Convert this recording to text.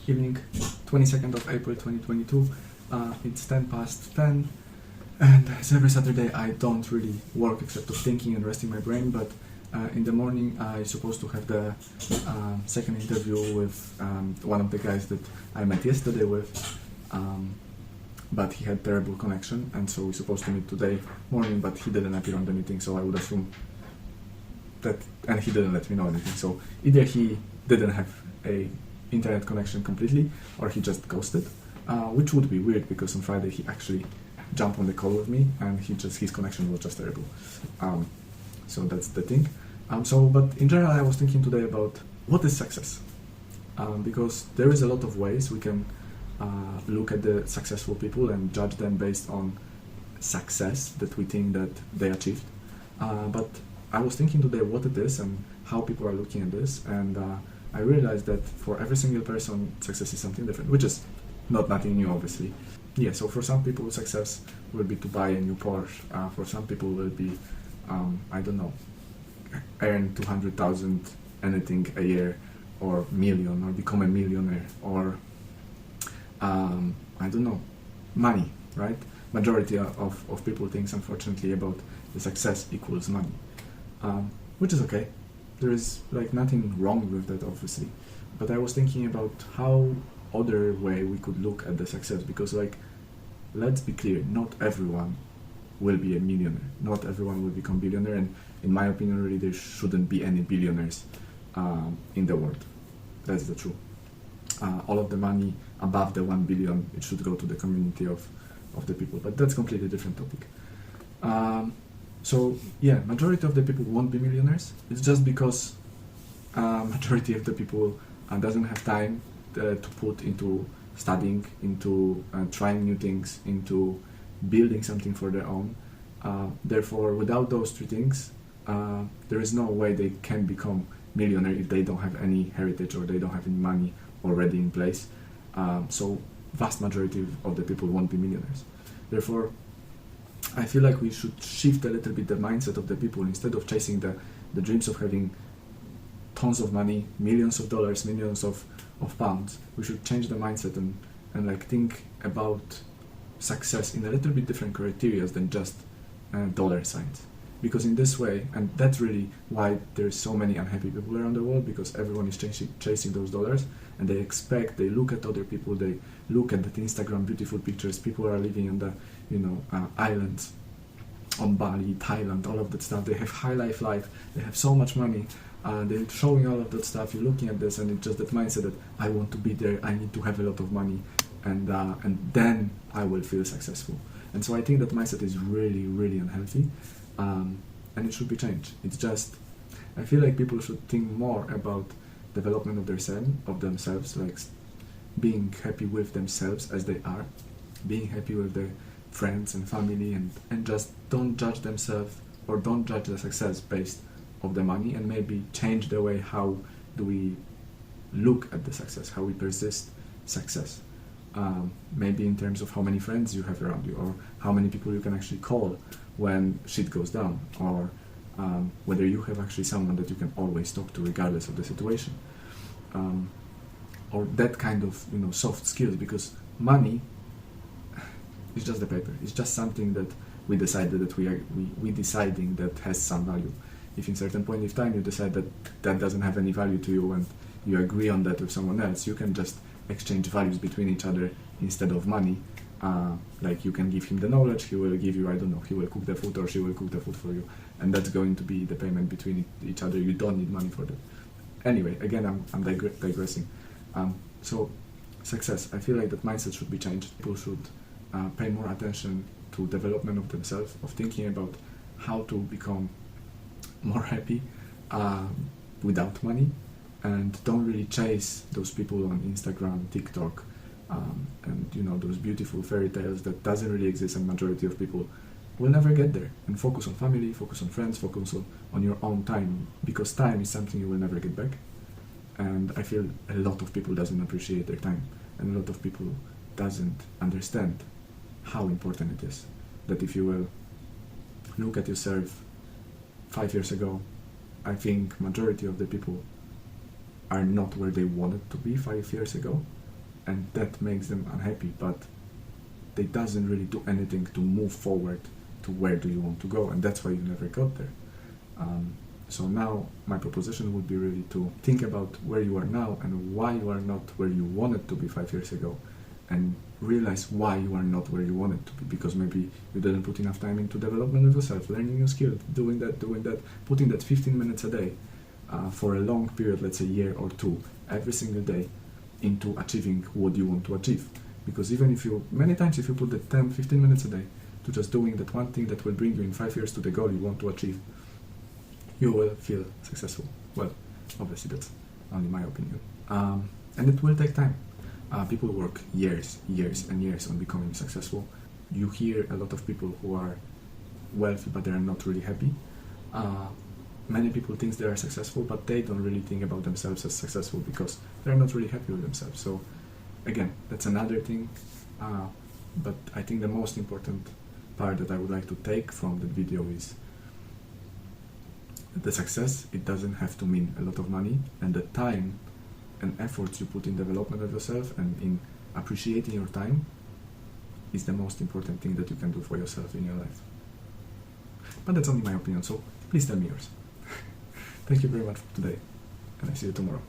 evening, 22nd of April 2022. It's 10 past 10, and as every Saturday I don't really work except of thinking and resting my brain, but in the morning I'm supposed to have the second interview with one of the guys that I met yesterday with, but he had terrible connection, and so we're supposed to meet today morning, but he didn't appear on the meeting, so I would assume that, and he didn't let me know anything, so either he didn't have a internet connection completely, or he just ghosted, which would be weird because on Friday he actually jumped on the call with me, and his connection was just terrible. So that's the thing. But in general, I was thinking today about what is success, because there is a lot of ways we can look at the successful people and judge them based on success that we think that they achieved. But I was thinking today what it is and how people are looking at this, and I realized that for every single person, success is something different, which is nothing new, obviously. Yeah, so for some people, success will be to buy a new Porsche. For some people, will be, I don't know, earn 200,000 anything a year, or million, or become a millionaire, or I don't know, money, right? Majority of people thinks, unfortunately, about the success equals money, which is okay. There is like nothing wrong with that, obviously, but I was thinking about how other way we could look at the success, because like, let's be clear, not everyone will be a millionaire, not everyone will become billionaire, and in my opinion really there shouldn't be any billionaires in the world. That's the truth. All of the money above the 1 billion, it should go to the community of the people, but that's completely different topic. So yeah, majority of the people won't be millionaires. It's just because majority of the people doesn't have time to put into studying, into trying new things, into building something for their own. Therefore, without those three things, there is no way they can become millionaire if they don't have any heritage or they don't have any money already in place. So vast majority of the people won't be millionaires. Therefore, I feel like we should shift a little bit the mindset of the people. Instead of chasing the dreams of having tons of money, millions of dollars, millions of pounds, we should change the mindset and like think about success in a little bit different criteria than just dollar signs. Because in this way, and that's really why there's so many unhappy people around the world, because everyone is chasing those dollars, and they look at other people, they look at the Instagram beautiful pictures, people are living on the islands on Bali, Thailand, all of that stuff. They have high life, they have so much money, they're showing all of that stuff. You're looking at this and it's just that mindset that I want to be there, I need to have a lot of money, and then I will feel successful. And so I think that mindset is really, really unhealthy, and it should be changed. It's just, I feel like people should think more about development of themselves, like being happy with themselves as they are, being happy with their friends and family, and just don't judge themselves or don't judge the success based of the money, and maybe change the way how do we look at the success, how we persist success. Maybe in terms of how many friends you have around you, or how many people you can actually call when shit goes down, or whether you have actually someone that you can always talk to regardless of the situation, or that kind of soft skills, because money is just the paper. It's just something that we decided that we deciding that has some value. If in certain point of time you decide that doesn't have any value to you, and you agree on that with someone else, you can just exchange values between each other instead of money. Like you can give him the knowledge, he will give you, I don't know, he will cook the food or she will cook the food for you, and that's going to be the payment between each other. You don't need money for that. Anyway, again, I'm digressing. So success, I feel like that mindset should be changed. People should pay more attention to development of themselves, of thinking about how to become more happy without money, and don't really chase those people on Instagram, TikTok, and those beautiful fairy tales that doesn't really exist, and majority of people will never get there. And focus on family, focus on friends, focus on your own time, because time is something you will never get back. And I feel a lot of people doesn't appreciate their time, and a lot of people doesn't understand how important it is. That if you will look at yourself 5 years ago, I think majority of the people are not where they wanted to be 5 years ago, and that makes them unhappy, but they doesn't really do anything to move forward to where do you want to go, and that's why you never got there. So now my proposition would be really to think about where you are now and why you are not where you wanted to be 5 years ago, and realize why you are not where you wanted to be, because maybe you didn't put enough time into development of yourself, learning new skills, doing that, putting that 15 minutes a day for a long period, let's say a year or two, every single day, into achieving what you want to achieve. Because even if you, many times if you put the 10-15 minutes a day to just doing that one thing that will bring you in 5 years to the goal you want to achieve, you will feel successful. Well, obviously that's only my opinion. And it will take time. People work years and years on becoming successful. You hear a lot of people who are wealthy but they are not really happy. Many people think they are successful, but they don't really think about themselves as successful because they're not really happy with themselves. So again, that's another thing. But I think the most important part that I would like to take from that video is the success, it doesn't have to mean a lot of money, and the time and efforts you put in development of yourself and in appreciating your time is the most important thing that you can do for yourself in your life. But that's only my opinion, so please tell me yours. Thank you very much for today, and I see you tomorrow.